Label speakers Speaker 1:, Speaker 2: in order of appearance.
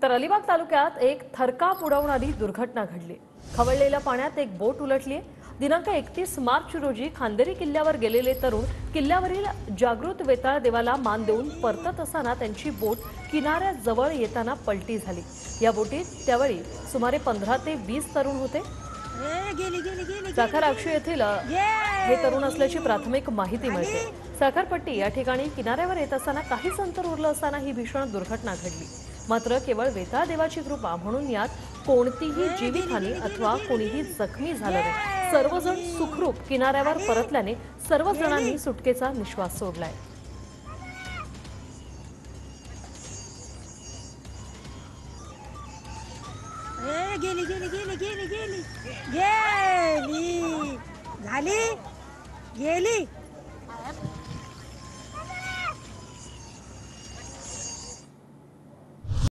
Speaker 1: तर अलिबाग तालुक्यात एक थरकाप उडवणारी दुर्घटना घडली। खवळलेल्या पाण्यात एक बोट उलटली। दिनांक 31 मार्च रोजी खांदेरी किल्ल्यावर गेलेले तरुण किल्ल्यावरील जागृत वेताळ देवाला मान देऊन परतत असताना त्यांची बोट किनाऱ्याजवळ येताना पलटी झाली। या बोटीत त्यावेळी सुमारे 15 ते 20 तरुण होते। साखर आक्षी येथील हे तरुण असल्याची प्राथमिक माहिती मिळते। साखरपट्टी या ठिकाणी किनाऱ्यावर येत असताना काहीच अंतर उरलं असताना ही भीषण दुर्घटना घडली। मात्र केवळ वेताळ देवाची कृपा म्हणून यात कोणतीही जीवितहानी अथवा कोणीही जखमी झालं नाही। सर्वजण सुखरूप किनाऱ्यावर परतल्याने सर्व जणांनी सुटकेचा निश्वास सोडलाय।
Speaker 2: गेली गेली गेली गेली गेली गेली झाली गेली।